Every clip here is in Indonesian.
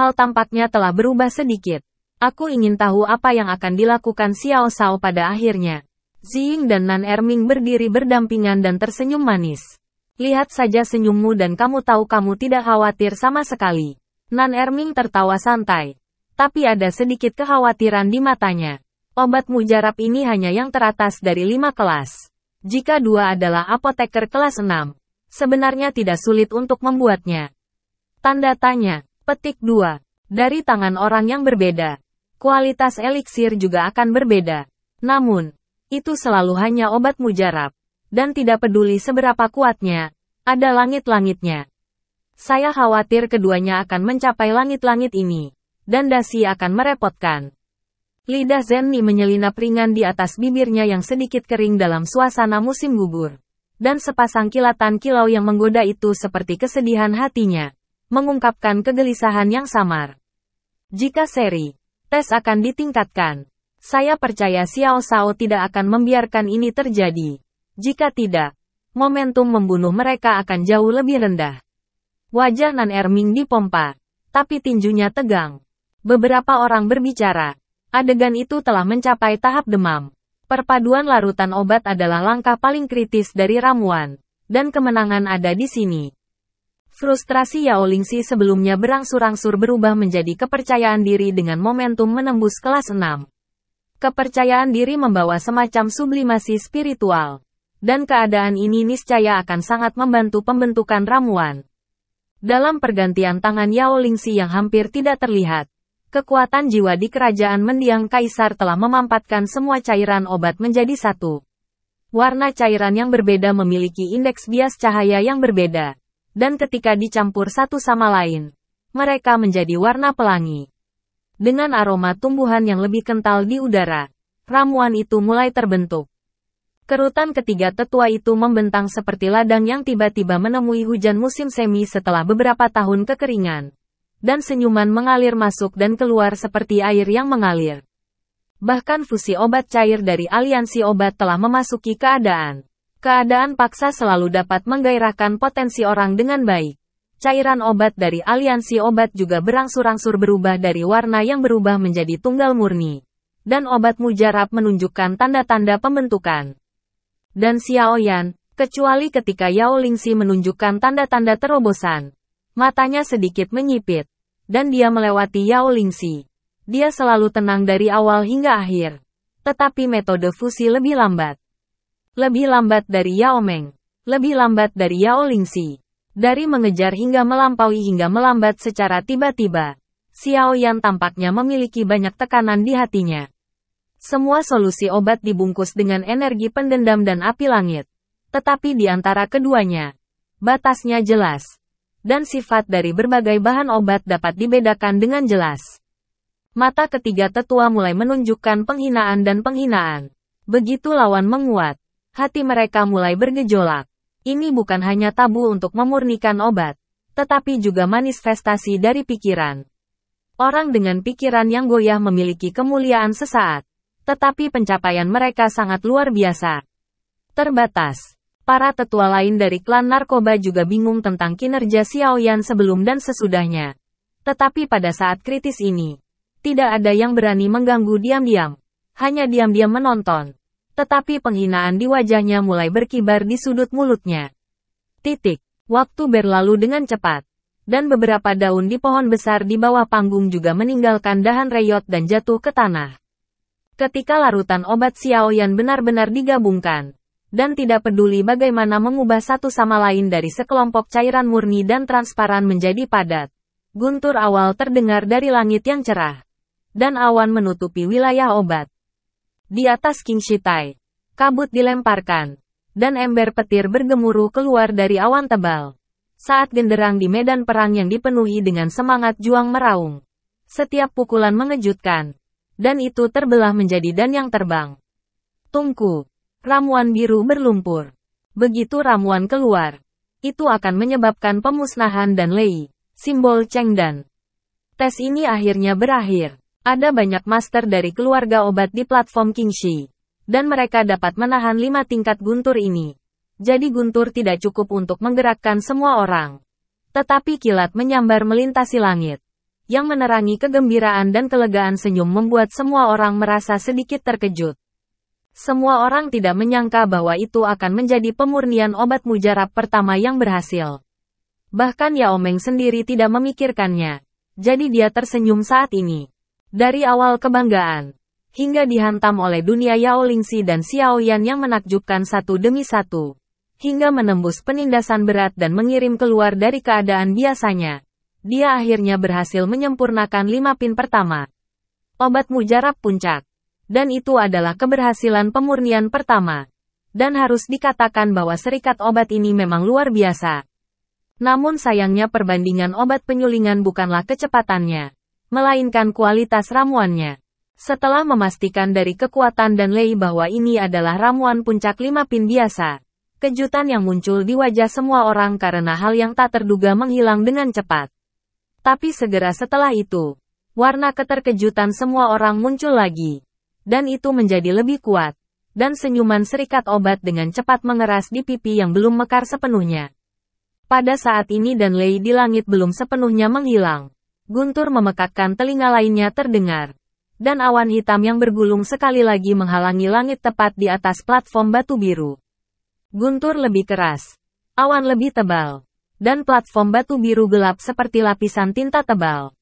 hal tampaknya telah berubah sedikit. Aku ingin tahu apa yang akan dilakukan Xiao Shao pada akhirnya. Ziying dan Nan Erming berdiri berdampingan dan tersenyum manis. Lihat saja senyummu dan kamu tahu kamu tidak khawatir sama sekali. Nan Erming tertawa santai. Tapi ada sedikit kekhawatiran di matanya. Obat mujarab ini hanya yang teratas dari 5 kelas. Jika 2 adalah apoteker kelas 6, sebenarnya tidak sulit untuk membuatnya. Tanda tanya, petik 2. Dari tangan orang yang berbeda. Kualitas eliksir juga akan berbeda. Namun, itu selalu hanya obat mujarab. Dan tidak peduli seberapa kuatnya, ada langit-langitnya. Saya khawatir keduanya akan mencapai langit-langit ini. Dan dasi akan merepotkan. Lidah Zenni menyelinap ringan di atas bibirnya yang sedikit kering dalam suasana musim gugur. Dan sepasang kilatan kilau yang menggoda itu seperti kesedihan hatinya. Mengungkapkan kegelisahan yang samar. Jika seri tes akan ditingkatkan, saya percaya Xiao Shao tidak akan membiarkan ini terjadi. Jika tidak, momentum membunuh mereka akan jauh lebih rendah. Wajah Nan Erming dipompa, tapi tinjunya tegang. Beberapa orang berbicara. Adegan itu telah mencapai tahap demam. Perpaduan larutan obat adalah langkah paling kritis dari ramuan. Dan kemenangan ada di sini. Frustrasi Yao Lingxi sebelumnya berangsur-angsur berubah menjadi kepercayaan diri dengan momentum menembus kelas 6. Kepercayaan diri membawa semacam sublimasi spiritual. Dan keadaan ini niscaya akan sangat membantu pembentukan ramuan. Dalam pergantian tangan Yao Lingxi yang hampir tidak terlihat, kekuatan jiwa di kerajaan mendiang kaisar telah memampatkan semua cairan obat menjadi satu. Warna cairan yang berbeda memiliki indeks bias cahaya yang berbeda. Dan ketika dicampur satu sama lain, mereka menjadi warna pelangi. Dengan aroma tumbuhan yang lebih kental di udara, ramuan itu mulai terbentuk. Kerutan ketiga tetua itu membentang seperti ladang yang tiba-tiba menemui hujan musim semi setelah beberapa tahun kekeringan. Dan senyuman mengalir masuk dan keluar seperti air yang mengalir. Bahkan fusi obat cair dari aliansi obat telah memasuki keadaan. Keadaan paksa selalu dapat menggairahkan potensi orang dengan baik. Cairan obat dari aliansi obat juga berangsur-angsur berubah dari warna yang berubah menjadi tunggal murni. Dan obat mujarab menunjukkan tanda-tanda pembentukan. Dan Xiao Yan, kecuali ketika Yao Lingxi menunjukkan tanda-tanda terobosan. Matanya sedikit menyipit. Dan dia melewati Yao Lingxi. Dia selalu tenang dari awal hingga akhir. Tetapi metode fusi lebih lambat. Lebih lambat dari Yao Meng. Lebih lambat dari Yao Lingxi. Dari mengejar hingga melampaui hingga melambat secara tiba-tiba. Xiao Yan tampaknya memiliki banyak tekanan di hatinya. Semua solusi obat dibungkus dengan energi pendendam dan api langit. Tetapi di antara keduanya, batasnya jelas. Dan sifat dari berbagai bahan obat dapat dibedakan dengan jelas. Mata ketiga tetua mulai menunjukkan penghinaan dan penghinaan. Begitu lawan menguat, hati mereka mulai bergejolak. Ini bukan hanya tabu untuk memurnikan obat, tetapi juga manifestasi dari pikiran. Orang dengan pikiran yang goyah memiliki kemuliaan sesaat, tetapi pencapaian mereka sangat luar biasa. Terbatas. Para tetua lain dari klan narkoba juga bingung tentang kinerja Xiao Yan sebelum dan sesudahnya. Tetapi pada saat kritis ini, tidak ada yang berani mengganggu diam-diam. Hanya diam-diam menonton. Tetapi penghinaan di wajahnya mulai berkibar di sudut mulutnya. Waktu berlalu dengan cepat. Dan beberapa daun di pohon besar di bawah panggung juga meninggalkan dahan reyot dan jatuh ke tanah. Ketika larutan obat Xiao Yan benar-benar digabungkan, dan tidak peduli bagaimana mengubah satu sama lain dari sekelompok cairan murni dan transparan menjadi padat. Guntur awal terdengar dari langit yang cerah. Dan awan menutupi wilayah obat. Di atas King Shitai, kabut dilemparkan. Dan ember petir bergemuruh keluar dari awan tebal. Saat genderang di medan perang yang dipenuhi dengan semangat juang meraung. Setiap pukulan mengejutkan. Dan itu terbelah menjadi dan yang terbang. Tungku. Ramuan biru berlumpur. Begitu ramuan keluar, itu akan menyebabkan pemusnahan dan lei, simbol Chengdan. Tes ini akhirnya berakhir. Ada banyak master dari keluarga obat di platform Kingshi. Dan mereka dapat menahan 5 tingkat guntur ini. Jadi guntur tidak cukup untuk menggerakkan semua orang. Tetapi kilat menyambar melintasi langit. yang menerangi kegembiraan dan kelegaan senyum membuat semua orang merasa sedikit terkejut. Semua orang tidak menyangka bahwa itu akan menjadi pemurnian obat mujarab pertama yang berhasil. Bahkan Yao Meng sendiri tidak memikirkannya. Jadi dia tersenyum saat ini. Dari awal kebanggaan, hingga dihantam oleh dunia Yao Lingxi dan Xiao Yan yang menakjubkan satu demi satu. Hingga menembus penindasan berat dan mengirim keluar dari keadaan biasanya. Dia akhirnya berhasil menyempurnakan 5 pin pertama. Obat mujarab puncak. Dan itu adalah keberhasilan pemurnian pertama. Dan harus dikatakan bahwa serikat obat ini memang luar biasa. Namun sayangnya perbandingan obat penyulingan bukanlah kecepatannya, melainkan kualitas ramuannya. Setelah memastikan dari kekuatan dan Lei bahwa ini adalah ramuan puncak 5 pin biasa, kejutan yang muncul di wajah semua orang karena hal yang tak terduga menghilang dengan cepat. Tapi segera setelah itu, warna keterkejutan semua orang muncul lagi. Dan itu menjadi lebih kuat. Dan senyuman serikat obat dengan cepat mengeras di pipi yang belum mekar sepenuhnya. Pada saat ini dan Lei di langit belum sepenuhnya menghilang. Guntur memekakkan telinga lainnya terdengar. Dan awan hitam yang bergulung sekali lagi menghalangi langit tepat di atas platform batu biru. Guntur lebih keras. Awan lebih tebal. Dan platform batu biru gelap seperti lapisan tinta tebal.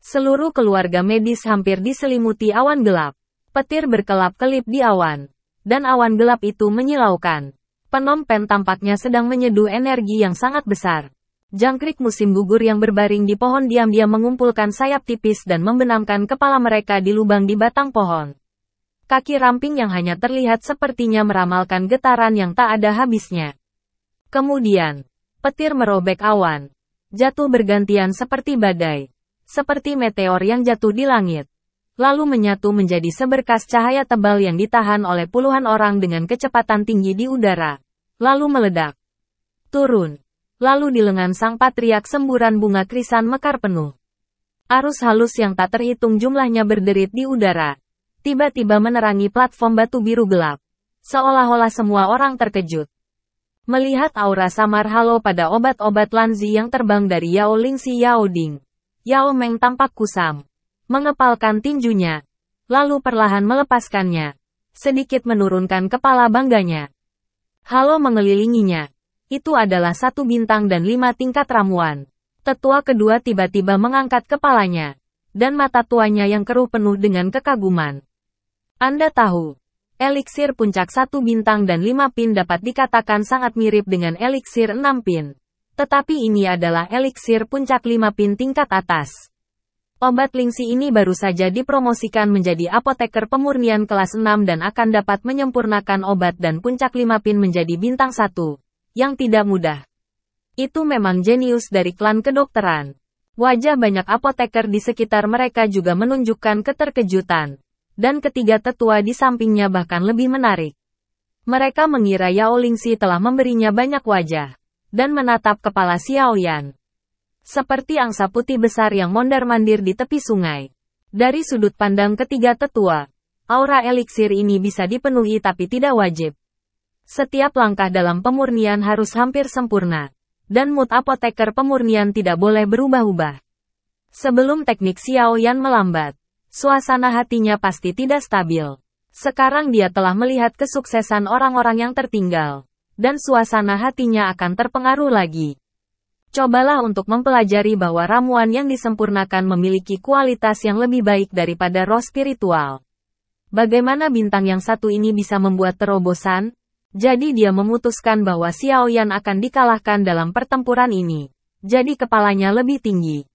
Seluruh keluarga medis hampir diselimuti awan gelap. Petir berkelap-kelip di awan. Dan awan gelap itu menyilaukan. Phnom Penh tampaknya sedang menyeduh energi yang sangat besar. Jangkrik musim gugur yang berbaring di pohon diam-diam mengumpulkan sayap tipis dan membenamkan kepala mereka di lubang di batang pohon. Kaki ramping yang hanya terlihat sepertinya meramalkan getaran yang tak ada habisnya. Kemudian, petir merobek awan. Jatuh bergantian seperti badai. Seperti meteor yang jatuh di langit. Lalu menyatu menjadi seberkas cahaya tebal yang ditahan oleh puluhan orang dengan kecepatan tinggi di udara. Lalu meledak. Turun. Lalu di lengan sang patriark semburan bunga krisan mekar penuh. Arus halus yang tak terhitung jumlahnya berderit di udara. Tiba-tiba menerangi platform batu biru gelap. Seolah-olah semua orang terkejut. Melihat aura samar halo pada obat-obat Lanzi yang terbang dari Yao Lingxi Yao Ding. Yao Meng tampak kusam. Mengepalkan tinjunya, lalu perlahan melepaskannya, sedikit menurunkan kepala bangganya. Halo mengelilinginya. Itu adalah 1 bintang dan 5 tingkat ramuan. Tetua kedua tiba-tiba mengangkat kepalanya, dan mata tuanya yang keruh penuh dengan kekaguman. Anda tahu, eliksir puncak 1 bintang dan 5 pin dapat dikatakan sangat mirip dengan eliksir 6 pin. Tetapi ini adalah eliksir puncak 5 pin tingkat atas. Obat Lingxi ini baru saja dipromosikan menjadi apoteker pemurnian kelas 6 dan akan dapat menyempurnakan obat dan puncak 5 pin menjadi bintang 1. Yang tidak mudah. Itu memang jenius dari klan kedokteran. Wajah banyak apoteker di sekitar mereka juga menunjukkan keterkejutan. Dan ketiga tetua di sampingnya bahkan lebih menarik. Mereka mengira Yao Lingxi telah memberinya banyak wajah. Dan menatap kepala Xiao Yan. Seperti angsa putih besar yang mondar-mandir di tepi sungai. Dari sudut pandang ketiga tetua, aura eliksir ini bisa dipenuhi tapi tidak wajib. Setiap langkah dalam pemurnian harus hampir sempurna. Dan mood apoteker pemurnian tidak boleh berubah-ubah. Sebelum teknik Xiao Yan melambat, suasana hatinya pasti tidak stabil. Sekarang dia telah melihat kesuksesan orang-orang yang tertinggal. Dan suasana hatinya akan terpengaruh lagi. Cobalah untuk mempelajari bahwa ramuan yang disempurnakan memiliki kualitas yang lebih baik daripada roh spiritual. Bagaimana bintang yang satu ini bisa membuat terobosan? Jadi dia memutuskan bahwa Xiao Yan akan dikalahkan dalam pertempuran ini. Jadi kepalanya lebih tinggi.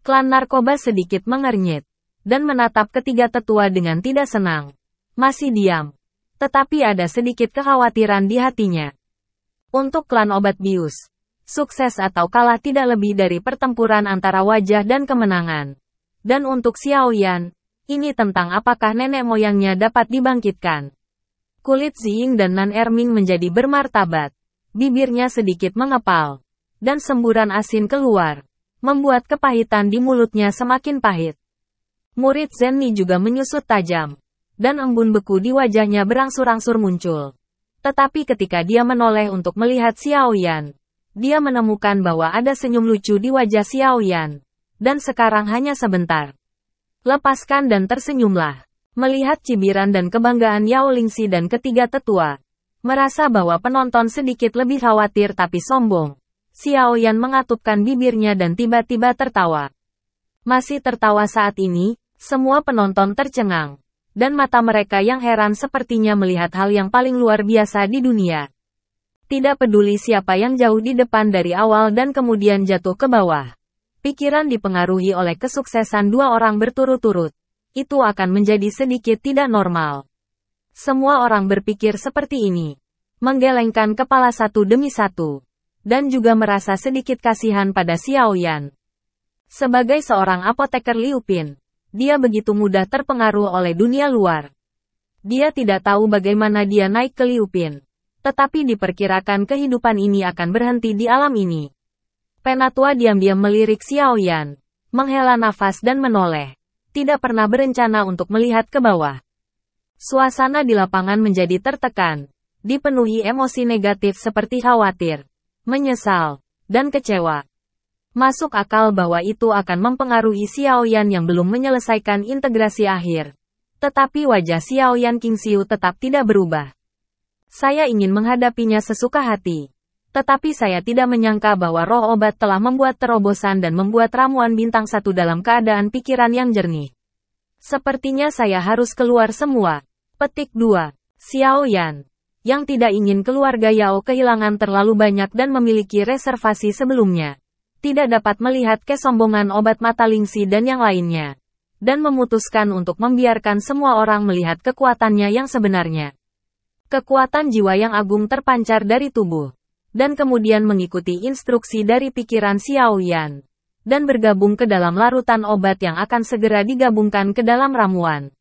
Klan narkoba sedikit mengernyit. Dan menatap ketiga tetua dengan tidak senang. Masih diam. Tetapi ada sedikit kekhawatiran di hatinya. Untuk klan obat bius. Sukses atau kalah tidak lebih dari pertempuran antara wajah dan kemenangan. Dan untuk Xiao Yan, ini tentang apakah nenek moyangnya dapat dibangkitkan. Kulit Ziying dan Nan Erming menjadi bermartabat. Bibirnya sedikit mengepal. Dan semburan asin keluar. Membuat kepahitan di mulutnya semakin pahit. Murid Zenni juga menyusut tajam. Dan embun beku di wajahnya berangsur-angsur muncul. Tetapi ketika dia menoleh untuk melihat Xiao Yan, dia menemukan bahwa ada senyum lucu di wajah Xiao Yan. Dan sekarang hanya sebentar. Lepaskan dan tersenyumlah. Melihat cibiran dan kebanggaan Yao Lingxi dan ketiga tetua. Merasa bahwa penonton sedikit lebih khawatir tapi sombong. Xiao Yan mengatupkan bibirnya dan tiba-tiba tertawa. Masih tertawa saat ini, semua penonton tercengang. Dan mata mereka yang heran sepertinya melihat hal yang paling luar biasa di dunia. Tidak peduli siapa yang jauh di depan dari awal dan kemudian jatuh ke bawah. Pikiran dipengaruhi oleh kesuksesan dua orang berturut-turut. Itu akan menjadi sedikit tidak normal. Semua orang berpikir seperti ini. Menggelengkan kepala satu demi satu. Dan juga merasa sedikit kasihan pada Xiao Yan. Sebagai seorang apoteker Liu Pin, dia begitu mudah terpengaruh oleh dunia luar. Dia tidak tahu bagaimana dia naik ke Liu Pin. Tetapi diperkirakan kehidupan ini akan berhenti di alam ini. Penatua diam-diam melirik Xiao Yan. Menghela nafas dan menoleh. Tidak pernah berencana untuk melihat ke bawah. Suasana di lapangan menjadi tertekan. Dipenuhi emosi negatif seperti khawatir, menyesal, dan kecewa. Masuk akal bahwa itu akan mempengaruhi Xiao Yan yang belum menyelesaikan integrasi akhir. Tetapi wajah Xiao Yan Qingxiu tetap tidak berubah. Saya ingin menghadapinya sesuka hati. Tetapi saya tidak menyangka bahwa roh obat telah membuat terobosan dan membuat ramuan bintang 1 dalam keadaan pikiran yang jernih. Sepertinya saya harus keluar semua. Petik 2. Xiao Yan, yang tidak ingin keluarga Yao kehilangan terlalu banyak dan memiliki reservasi sebelumnya, tidak dapat melihat kesombongan obat mata Lingxi dan yang lainnya, dan memutuskan untuk membiarkan semua orang melihat kekuatannya yang sebenarnya. Kekuatan jiwa yang agung terpancar dari tubuh. Dan kemudian mengikuti instruksi dari pikiran Xiao Yan, dan bergabung ke dalam larutan obat yang akan segera digabungkan ke dalam ramuan.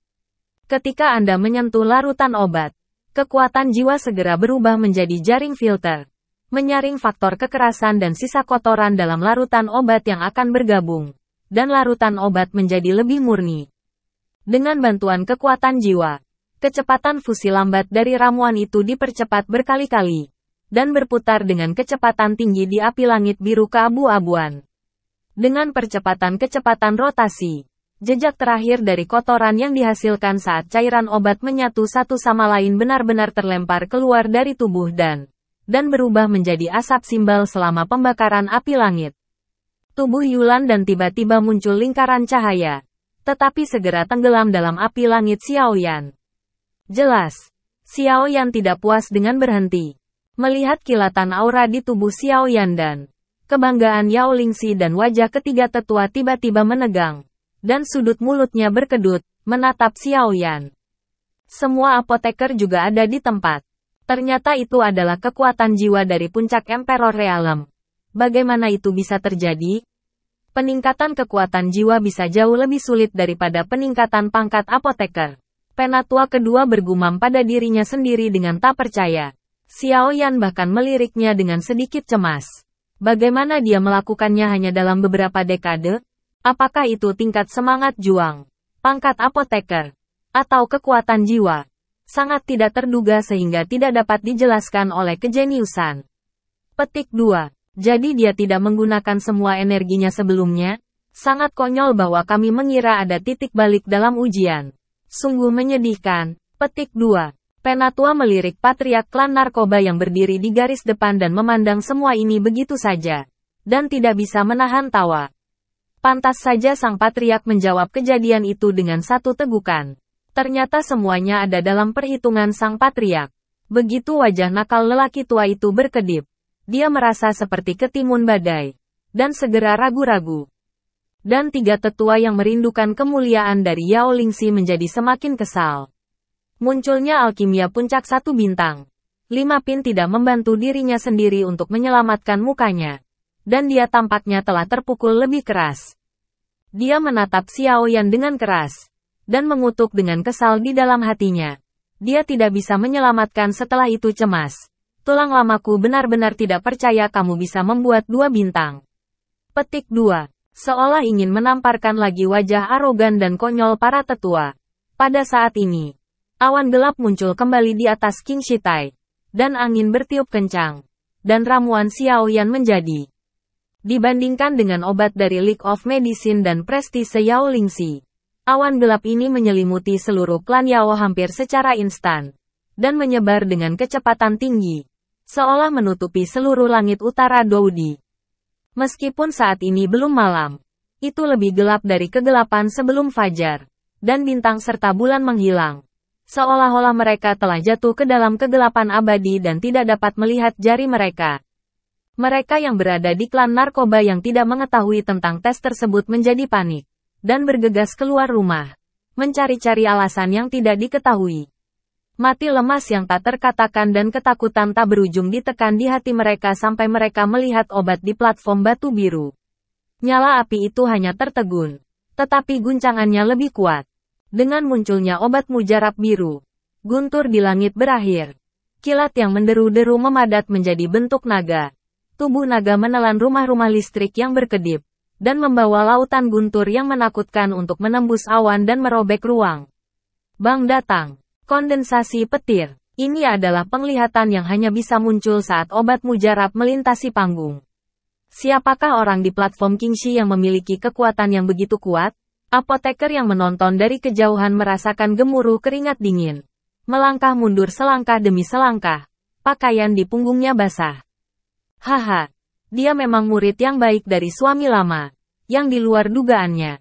Ketika Anda menyentuh larutan obat, kekuatan jiwa segera berubah menjadi jaring filter, menyaring faktor kekerasan dan sisa kotoran dalam larutan obat yang akan bergabung, dan larutan obat menjadi lebih murni. Dengan bantuan kekuatan jiwa, kecepatan fusi lambat dari ramuan itu dipercepat berkali-kali. Dan berputar dengan kecepatan tinggi di api langit biru keabu-abuan. Dengan kecepatan rotasi, jejak terakhir dari kotoran yang dihasilkan saat cairan obat menyatu satu sama lain benar-benar terlempar keluar dari tubuh dan berubah menjadi asap simbal selama pembakaran api langit. Tubuh Yulan dan tiba-tiba muncul lingkaran cahaya, tetapi segera tenggelam dalam api langit Xiao Yan. Jelas, Xiao Yan tidak puas dengan berhenti. Melihat kilatan aura di tubuh Xiao Yan dan kebanggaan Yao Lingxi dan wajah ketiga tetua tiba-tiba menegang, dan sudut mulutnya berkedut, menatap Xiao Yan. Semua apoteker juga ada di tempat. Ternyata itu adalah kekuatan jiwa dari puncak Emperor Realm. Bagaimana itu bisa terjadi? Peningkatan kekuatan jiwa bisa jauh lebih sulit daripada peningkatan pangkat apoteker. Penatua kedua bergumam pada dirinya sendiri dengan tak percaya. Xiao Yan bahkan meliriknya dengan sedikit cemas. Bagaimana dia melakukannya hanya dalam beberapa dekade? Apakah itu tingkat semangat juang, pangkat apoteker, atau kekuatan jiwa? Sangat tidak terduga sehingga tidak dapat dijelaskan oleh kejeniusan. Petik 2. Jadi dia tidak menggunakan semua energinya sebelumnya? Sangat konyol bahwa kami mengira ada titik balik dalam ujian. Sungguh menyedihkan. Petik 2. Penatua melirik patriark klan narkoba yang berdiri di garis depan dan memandang semua ini begitu saja. Dan tidak bisa menahan tawa. Pantas saja sang patriark menjawab kejadian itu dengan satu tegukan. Ternyata semuanya ada dalam perhitungan sang patriark. Begitu wajah nakal lelaki tua itu berkedip. Dia merasa seperti ketimun badai. Dan segera ragu-ragu. Dan tiga tetua yang merindukan kemuliaan dari Yao Lingxi menjadi semakin kesal. Munculnya alkimia puncak 1 bintang. 5 Pin tidak membantu dirinya sendiri untuk menyelamatkan mukanya. Dan dia tampaknya telah terpukul lebih keras. Dia menatap Xiao Yan dengan keras. Dan mengutuk dengan kesal di dalam hatinya. Dia tidak bisa menyelamatkan setelah itu cemas. Tulang lamaku benar-benar tidak percaya kamu bisa membuat 2 bintang. Petik 2. Seolah ingin menamparkan lagi wajah arogan dan konyol para tetua. Pada saat ini, awan gelap muncul kembali di atas King Shitai. Dan angin bertiup kencang. Dan ramuan Xiao Yan menjadi Dibandingkan dengan obat dari League of Medicine dan Prestige Yao Lingxi, awan gelap ini menyelimuti seluruh klan Yao hampir secara instan, dan menyebar dengan kecepatan tinggi, seolah menutupi seluruh langit utara Doudi. Meskipun saat ini belum malam, itu lebih gelap dari kegelapan sebelum fajar, dan bintang serta bulan menghilang, seolah-olah mereka telah jatuh ke dalam kegelapan abadi dan tidak dapat melihat jari mereka. Mereka yang berada di klan narkoba yang tidak mengetahui tentang tes tersebut menjadi panik, dan bergegas keluar rumah, mencari-cari alasan yang tidak diketahui. Mati lemas yang tak terkatakan dan ketakutan tak berujung ditekan di hati mereka sampai mereka melihat obat di platform batu biru. Nyala api itu hanya tertegun, tetapi guncangannya lebih kuat. Dengan munculnya obat mujarab biru, guntur di langit berakhir. Kilat yang menderu-deru memadat menjadi bentuk naga. Tubuh naga menelan rumah-rumah listrik yang berkedip, dan membawa lautan guntur yang menakutkan untuk menembus awan dan merobek ruang. Bang datang. Kondensasi petir. Ini adalah penglihatan yang hanya bisa muncul saat obat mujarab melintasi panggung. Siapakah orang di platform Kingxi yang memiliki kekuatan yang begitu kuat? Apoteker yang menonton dari kejauhan merasakan gemuruh keringat dingin. Melangkah mundur selangkah demi selangkah. Pakaian di punggungnya basah. Haha, dia memang murid yang baik dari suami lama, yang di luar dugaannya.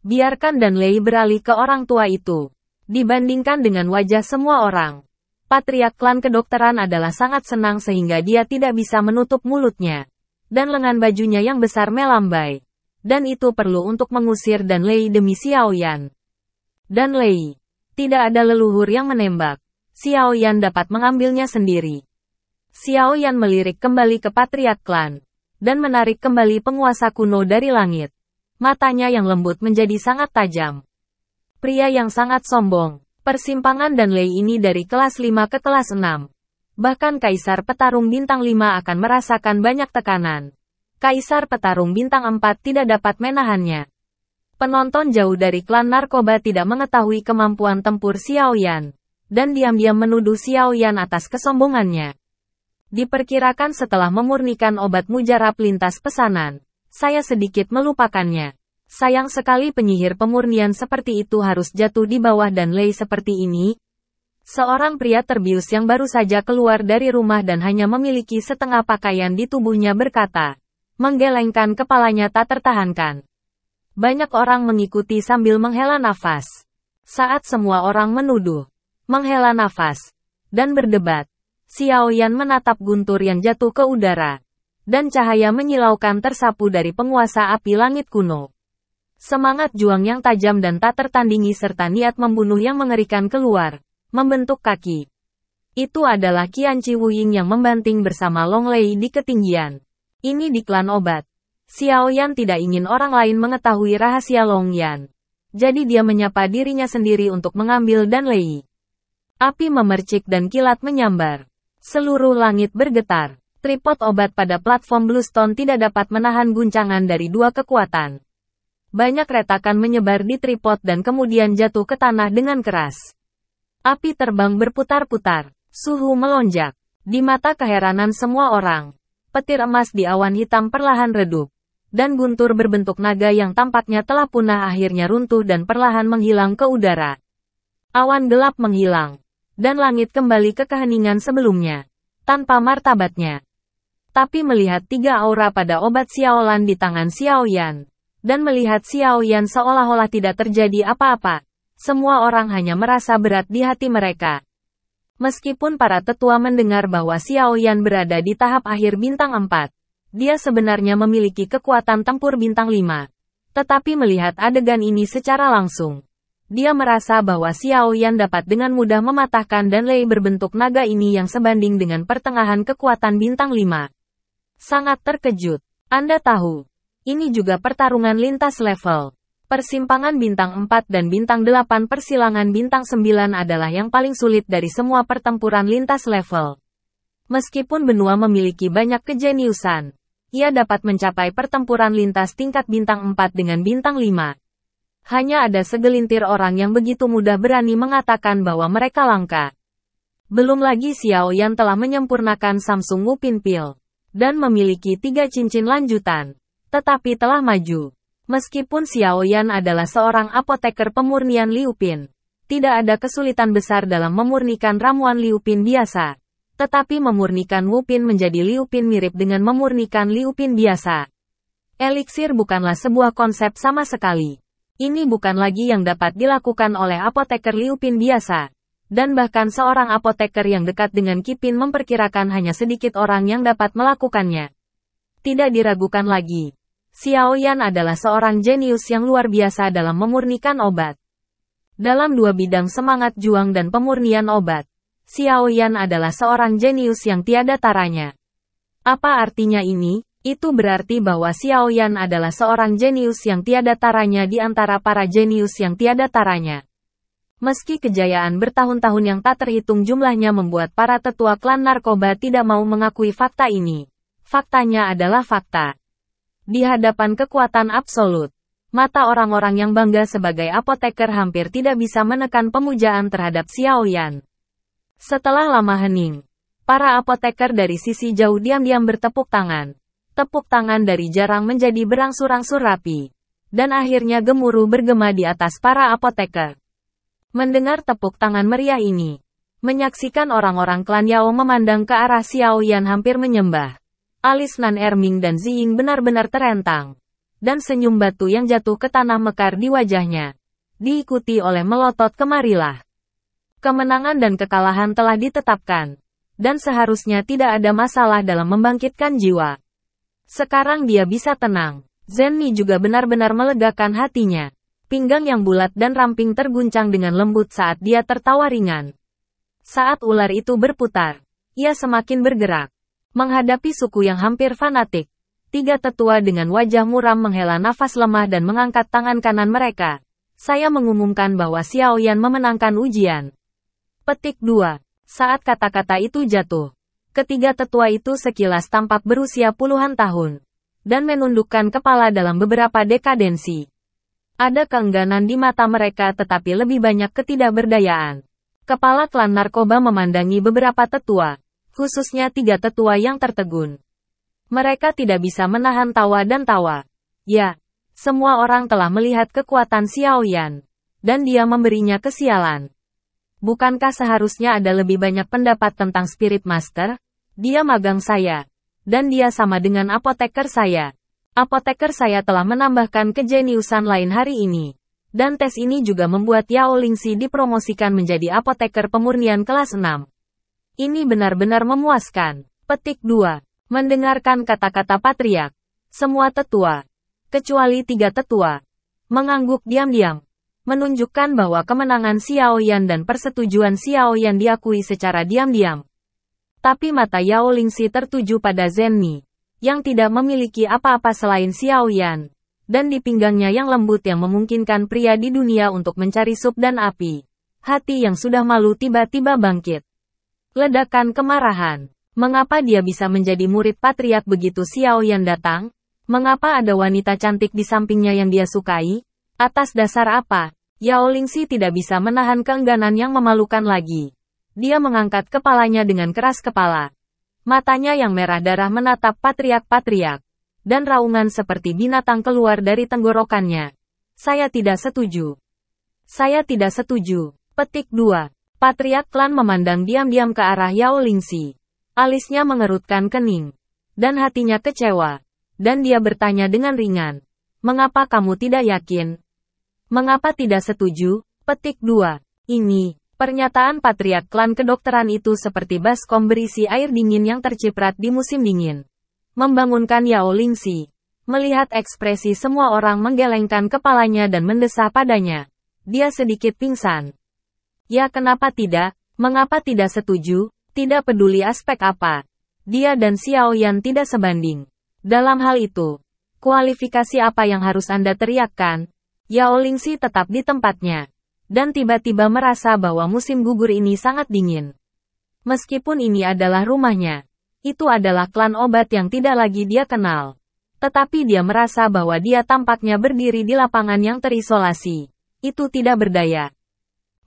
Biarkan Dan Lei beralih ke orang tua itu. Dibandingkan dengan wajah semua orang, patriark klan kedokteran adalah sangat senang sehingga dia tidak bisa menutup mulutnya. Dan lengan bajunya yang besar melambai. Dan itu perlu untuk mengusir Dan Lei demi Xiaoyan. Dan Lei, tidak ada leluhur yang menembak. Xiaoyan dapat mengambilnya sendiri. Xiaoyan melirik kembali ke patriark klan, dan menarik kembali penguasa kuno dari langit. Matanya yang lembut menjadi sangat tajam. Pria yang sangat sombong. Persimpangan Dan Lei ini dari kelas 5 ke kelas 6. Bahkan Kaisar Petarung Bintang 5 akan merasakan banyak tekanan. Kaisar Petarung Bintang 4 tidak dapat menahannya. Penonton jauh dari klan narkoba tidak mengetahui kemampuan tempur Xiaoyan, dan diam-diam menuduh Xiaoyan atas kesombongannya. Diperkirakan setelah memurnikan obat mujarab lintas pesanan, saya sedikit melupakannya. Sayang sekali penyihir pemurnian seperti itu harus jatuh di bawah Dan Lei seperti ini. Seorang pria terbius yang baru saja keluar dari rumah dan hanya memiliki setengah pakaian di tubuhnya berkata, menggelengkan kepalanya tak tertahankan. Banyak orang mengikuti sambil menghela nafas. Saat semua orang menuduh, menghela nafas, dan berdebat, Xiaoyan menatap guntur yang jatuh ke udara, dan cahaya menyilaukan tersapu dari penguasa api langit kuno. Semangat juang yang tajam dan tak tertandingi serta niat membunuh yang mengerikan keluar, membentuk kaki. Itu adalah Qianqi Wuying yang membanting bersama Long Lei di ketinggian. Ini di klan obat. Xiaoyan tidak ingin orang lain mengetahui rahasia Long Yan. Jadi dia menyapa dirinya sendiri untuk mengambil Dan Lei. Api memercik dan kilat menyambar. Seluruh langit bergetar. Tripod obat pada platform Bluestone tidak dapat menahan guncangan dari dua kekuatan. Banyak retakan menyebar di tripod dan kemudian jatuh ke tanah dengan keras. Api terbang berputar-putar. Suhu melonjak. Di mata keheranan semua orang, petir emas di awan hitam perlahan redup. Dan guntur berbentuk naga yang tampaknya telah punah akhirnya runtuh dan perlahan menghilang ke udara. Awan gelap menghilang. Dan langit kembali ke keheningan sebelumnya. Tanpa martabatnya. Tapi melihat tiga aura pada obat Xiaolan di tangan Xiaoyan. Dan melihat Xiaoyan seolah-olah tidak terjadi apa-apa. Semua orang hanya merasa berat di hati mereka. Meskipun para tetua mendengar bahwa Xiaoyan berada di tahap akhir bintang 4. Dia sebenarnya memiliki kekuatan tempur bintang 5. Tetapi melihat adegan ini secara langsung. Dia merasa bahwa Xiaoyan dapat dengan mudah mematahkan Dan Lei berbentuk naga ini yang sebanding dengan pertengahan kekuatan bintang 5. Sangat terkejut. Anda tahu, ini juga pertarungan lintas level. Persimpangan bintang 4 dan bintang 8 persilangan bintang 9 adalah yang paling sulit dari semua pertempuran lintas level. Meskipun benua memiliki banyak kejeniusan, ia dapat mencapai pertempuran lintas tingkat bintang 4 dengan bintang 5. Hanya ada segelintir orang yang begitu mudah berani mengatakan bahwa mereka langka. Belum lagi Xiaoyan telah menyempurnakan Samsung Wupin Pil. dan memiliki 3 cincin lanjutan. Tetapi telah maju. Meskipun Xiao Yan adalah seorang apoteker pemurnian Liu Pin, tidak ada kesulitan besar dalam memurnikan ramuan Liu Pin biasa. Tetapi memurnikan Wu Pin menjadi Liu Pin mirip dengan memurnikan Liu Pin biasa. Eliksir bukanlah sebuah konsep sama sekali. Ini bukan lagi yang dapat dilakukan oleh apoteker Liu Pin biasa. Dan bahkan seorang apoteker yang dekat dengan Qi Pin memperkirakan hanya sedikit orang yang dapat melakukannya. Tidak diragukan lagi. Xiao Yan adalah seorang jenius yang luar biasa dalam memurnikan obat. Dalam 2 bidang semangat juang dan pemurnian obat, Xiao Yan adalah seorang jenius yang tiada taranya. Apa artinya ini? Itu berarti bahwa Xiao Yan adalah seorang jenius yang tiada taranya di antara para jenius yang tiada taranya. Meski kejayaan bertahun-tahun yang tak terhitung jumlahnya membuat para tetua klan narkoba tidak mau mengakui fakta ini. Faktanya adalah fakta. Di hadapan kekuatan absolut, mata orang-orang yang bangga sebagai apoteker hampir tidak bisa menekan pemujaan terhadap Xiao Yan. Setelah lama hening, para apoteker dari sisi jauh diam-diam bertepuk tangan. Tepuk tangan dari jarang menjadi berangsur-angsur rapi. Dan akhirnya gemuruh bergema di atas para apoteker. Mendengar tepuk tangan meriah ini, menyaksikan orang-orang klan Yao memandang ke arah Xiao Yan hampir menyembah. Alis Nan Erming dan Ziying benar-benar terentang. Dan senyum batu yang jatuh ke tanah mekar di wajahnya. Diikuti oleh melotot kemarilah. Kemenangan dan kekalahan telah ditetapkan. Dan seharusnya tidak ada masalah dalam membangkitkan jiwa. Sekarang dia bisa tenang. Zenni juga benar-benar melegakan hatinya. Pinggang yang bulat dan ramping terguncang dengan lembut saat dia tertawa ringan. Saat ular itu berputar, ia semakin bergerak. Menghadapi suku yang hampir fanatik, 3 tetua dengan wajah muram menghela nafas lemah dan mengangkat tangan kanan mereka. Saya mengumumkan bahwa Xiao Yan memenangkan ujian. Petik 2. Saat kata-kata itu jatuh, ketiga tetua itu sekilas tampak berusia puluhan tahun, dan menundukkan kepala dalam beberapa dekadensi. Ada keengganan di mata mereka tetapi lebih banyak ketidakberdayaan. Kepala klan narkoba memandangi beberapa tetua, khususnya 3 tetua yang tertegun. Mereka tidak bisa menahan tawa dan tawa. Ya, semua orang telah melihat kekuatan Xiao Yan, dan dia memberinya kesialan. Bukankah seharusnya ada lebih banyak pendapat tentang Spirit Master? Dia magang saya, dan dia sama dengan apoteker saya. Apoteker saya telah menambahkan kejeniusan lain hari ini. Dan tes ini juga membuat Yao Lingxi dipromosikan menjadi apoteker pemurnian kelas 6. Ini benar-benar memuaskan. Petik 2. Mendengarkan kata-kata patriark, semua tetua, kecuali 3 tetua, mengangguk diam-diam. Menunjukkan bahwa kemenangan Xiao Yan dan persetujuan Xiao Yan diakui secara diam-diam. Tapi mata Yao Lingxi tertuju pada Zenni, yang tidak memiliki apa-apa selain Xiao Yan, dan di pinggangnya yang lembut yang memungkinkan pria di dunia untuk mencari sup dan api. Hati yang sudah malu tiba-tiba bangkit. Ledakan kemarahan. Mengapa dia bisa menjadi murid patriark begitu Xiao Yan datang? Mengapa ada wanita cantik di sampingnya yang dia sukai? Atas dasar apa? Yao Lingxi tidak bisa menahan keengganan yang memalukan lagi. Dia mengangkat kepalanya dengan keras kepala. Matanya yang merah darah menatap patriark-patriark, dan raungan seperti binatang keluar dari tenggorokannya. Saya tidak setuju. Saya tidak setuju. Petik 2. Patriark klan memandang diam-diam ke arah Yao Lingxi. Alisnya mengerutkan kening, dan hatinya kecewa. Dan dia bertanya dengan ringan. Mengapa kamu tidak yakin? Mengapa tidak setuju? Petik 2. Ini. Pernyataan patriark klan kedokteran itu seperti baskom berisi air dingin yang terciprat di musim dingin. Membangunkan Yao Lingxi. Melihat ekspresi semua orang menggelengkan kepalanya dan mendesah padanya. Dia sedikit pingsan. Ya kenapa tidak? Mengapa tidak setuju? Tidak peduli aspek apa. Dia dan Xiao Yan tidak sebanding. Dalam hal itu, kualifikasi apa yang harus Anda teriakkan? Yao Lingxi tetap di tempatnya. Dan tiba-tiba merasa bahwa musim gugur ini sangat dingin. Meskipun ini adalah rumahnya, itu adalah klan obat yang tidak lagi dia kenal. Tetapi dia merasa bahwa dia tampaknya berdiri di lapangan yang terisolasi. Itu tidak berdaya.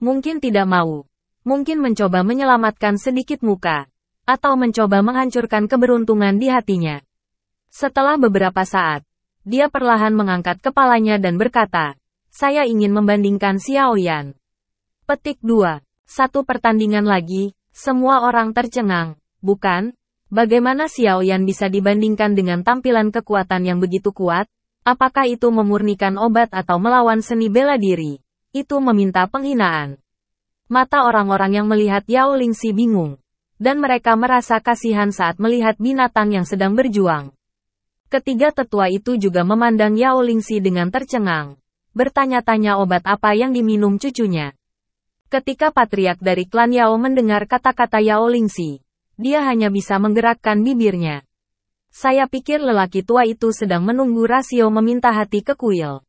Mungkin tidak mau. Mungkin mencoba menyelamatkan sedikit muka. atau mencoba menghancurkan keberuntungan di hatinya. Setelah beberapa saat, dia perlahan mengangkat kepalanya dan berkata, saya ingin membandingkan Xiao Yan. Petik 2. Satu pertandingan lagi, semua orang tercengang, bukan? Bagaimana Xiao Yan bisa dibandingkan dengan tampilan kekuatan yang begitu kuat? Apakah itu memurnikan obat atau melawan seni bela diri? Itu meminta penghinaan. Mata orang-orang yang melihat Yao Lingxi bingung, dan mereka merasa kasihan saat melihat binatang yang sedang berjuang. Ketiga tetua itu juga memandang Yao Lingxi dengan tercengang, bertanya-tanya obat apa yang diminum cucunya. Ketika patriark dari klan Yao mendengar kata-kata Yao Lingxi, dia hanya bisa menggerakkan bibirnya. Saya pikir lelaki tua itu sedang menunggu rasio meminta hati ke kuil.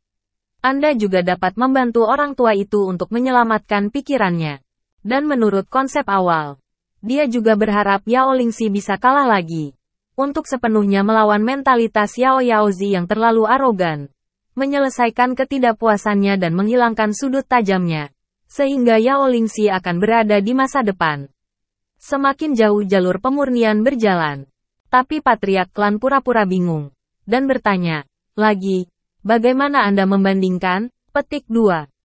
Anda juga dapat membantu orang tua itu untuk menyelamatkan pikirannya. Dan menurut konsep awal, dia juga berharap Yao Lingxi bisa kalah lagi. Untuk sepenuhnya melawan mentalitas Yao Yaozi yang terlalu arogan. Menyelesaikan ketidakpuasannya dan menghilangkan sudut tajamnya. Sehingga Yao Lingxi akan berada di masa depan. Semakin jauh jalur pemurnian berjalan. Tapi patriark klan pura-pura bingung. Dan bertanya, lagi, bagaimana Anda membandingkan? Petik 2.